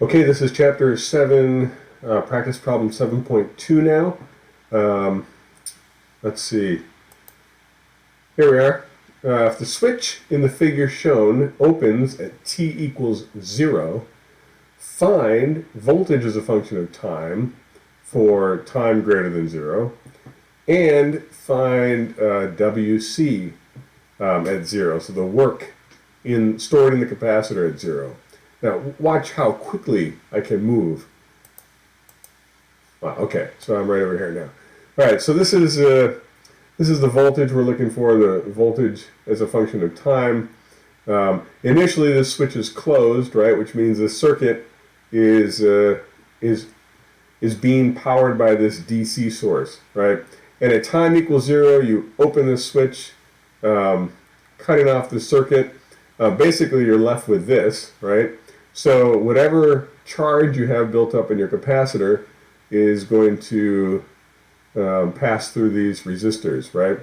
Okay, this is chapter 7, practice problem 7.2 now. Let's see. Here we are. If the switch in the figure shown opens at t equals 0, find voltage as a function of time for time greater than 0, and find WC at 0, so the work stored in the capacitor at 0. Now, watch how quickly I can move. Wow, okay, so I'm right over here now. All right, so this is the voltage we're looking for, the voltage as a function of time. Initially, this switch is closed, right, which means the circuit is being powered by this DC source, right? And at time equals 0, you open this switch, cutting off the circuit. Basically, you're left with this, right? So whatever charge you have built up in your capacitor is going to pass through these resistors, right?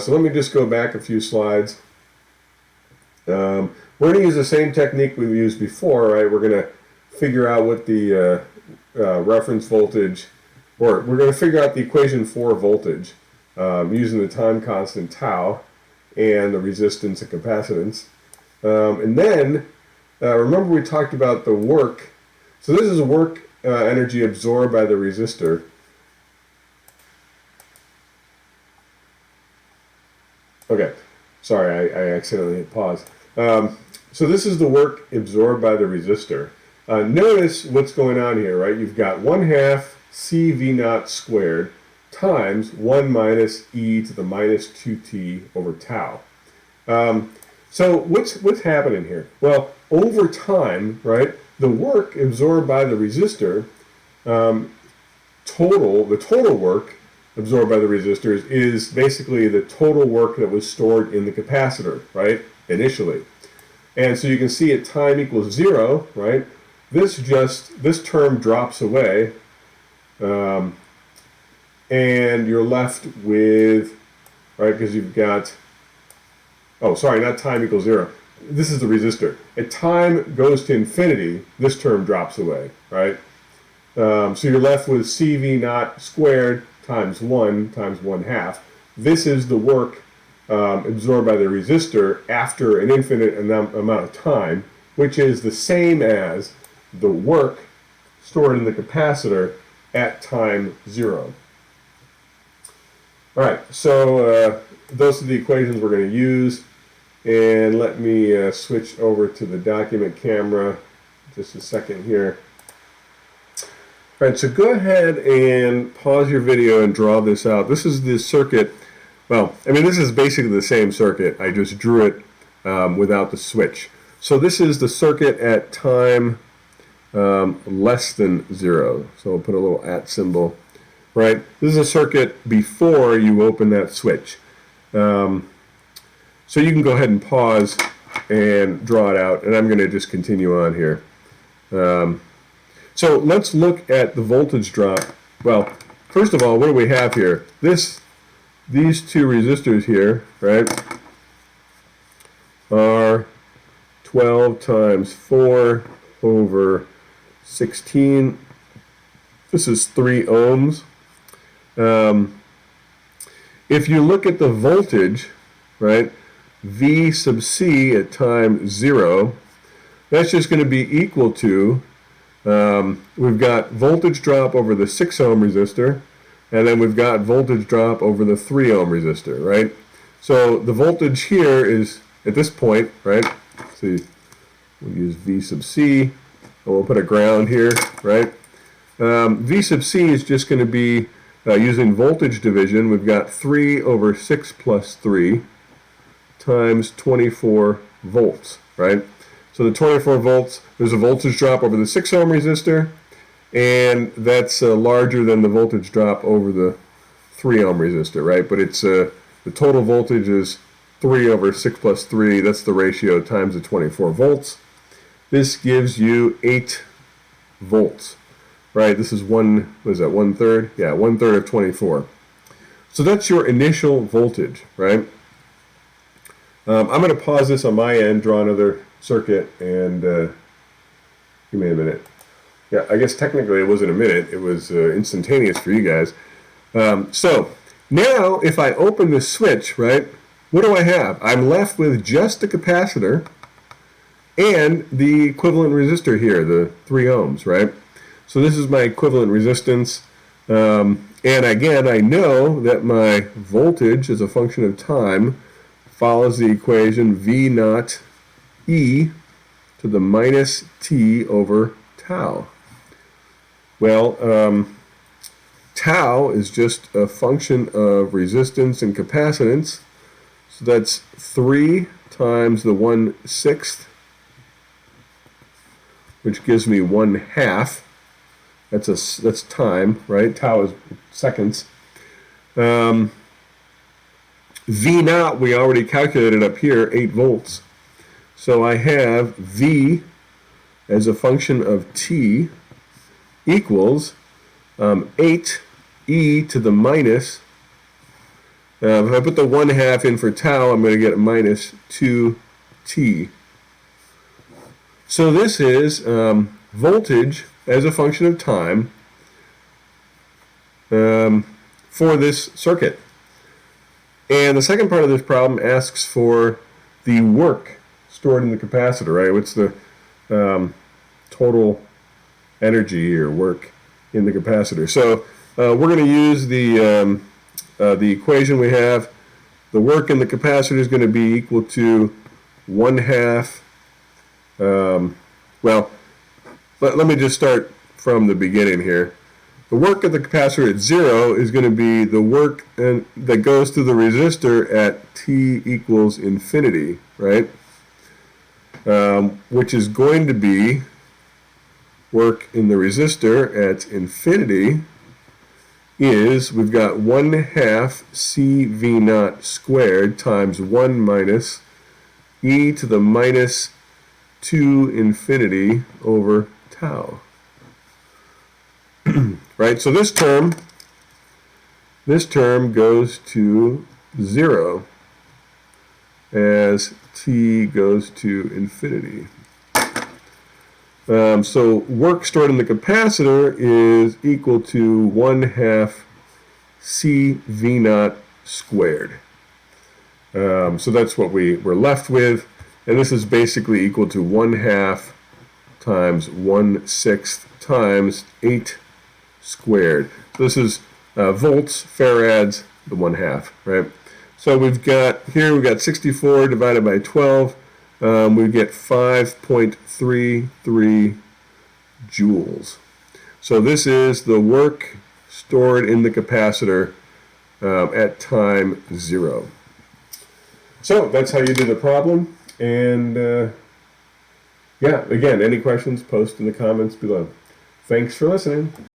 So let me just go back a few slides. We're going to use the same technique we've used before, right? We're going to figure out what the reference voltage, or we're going to figure out the equation for voltage using the time constant tau and the resistance and capacitance. And then remember we talked about the work. So this is work energy absorbed by the resistor. Okay, sorry, I accidentally hit pause. So this is the work absorbed by the resistor. Notice what's going on here, right? You've got 1/2 CV0 squared times 1 minus e to the minus 2t over tau. So what's happening here? Well, over time, right, the work absorbed by the resistor, the total work absorbed by the resistors is basically the total work that was stored in the capacitor, right, initially. And so you can see at time equals 0, right, this term drops away, and you're left with, right, because you've got, oh, sorry, not time equals 0. This is the resistor. At time goes to infinity, this term drops away, right? So you're left with CV0 squared times 1 times 1/2. This is the work absorbed by the resistor after an infinite amount of time, which is the same as the work stored in the capacitor at time 0. All right, so those are the equations we're going to use. And let me switch over to the document camera just a second here. All right, so go ahead and pause your video and draw this out. This is the circuit. Well, I mean, this is basically the same circuit. I just drew it without the switch. So this is the circuit at time less than 0. So I'll put a little @ symbol, right? This is a circuit before you open that switch. So you can go ahead and pause and draw it out, and I'm going to just continue on here. So let's look at the voltage drop. Well, first of all, what do we have here? These two resistors here, right, are 12 times 4 over 16. This is 3 ohms. If you look at the voltage, right, V sub C at time 0, that's just going to be equal to, we've got voltage drop over the 6 ohm resistor, and then we've got voltage drop over the 3 ohm resistor, right? So the voltage here is, at this point, right, see, we'll use V sub C, and we'll put a ground here, right? V sub C is just going to be, using voltage division, we've got 3 over 6 plus 3 times 24 volts, right? So the 24 volts, there's a voltage drop over the 6 ohm resistor, and that's larger than the voltage drop over the 3 ohm resistor, right? But it's the total voltage is 3 over 6 plus 3, that's the ratio times the 24 volts. This gives you 8 volts, right? This is what is that, 1/3? Yeah, 1/3 of 24. So that's your initial voltage, right? I'm going to pause this on my end, draw another circuit, and Give me a minute. Yeah, I guess technically it wasn't a minute. It was instantaneous for you guys. So now if I open the switch, right, what do I have? I'm left with just the capacitor and the equivalent resistor here, the 3 ohms, right? So this is my equivalent resistance. And again, I know that my voltage as a function of time follows the equation V naught E to the minus T over tau. Well, tau is just a function of resistance and capacitance. So that's 3 times the 1/6, which gives me 1/2. That's time, right? Tau is seconds. V naught we already calculated up here, 8 volts. So I have V as a function of T equals 8 e to the minus. If I put the 1/2 in for tau, I'm going to get a minus 2t. So this is voltage as a function of time for this circuit. And the second part of this problem asks for the work stored in the capacitor, right? What's the total energy or work in the capacitor? So we're going to use the equation we have. The work in the capacitor is going to be equal to 1/2. Well, let me just start from the beginning here. The work of the capacitor at 0 is going to be the work that goes through the resistor at t equals infinity, right? Which is going to be work in the resistor at infinity is, we've got 1/2 CV naught squared times 1 minus e to the minus 2 infinity over tau. Right, so this term goes to 0 as t goes to infinity. So work stored in the capacitor is equal to 1/2 CV naught squared. So that's what we're left with, and this is basically equal to 1/2 times 1/6 times 8 squared. So this is volts, farads, the 1/2, right? So we've got 64 divided by 12. We get 5.33 joules. So this is the work stored in the capacitor at time 0. So that's how you do the problem. And yeah, again, any questions, post in the comments below. Thanks for listening.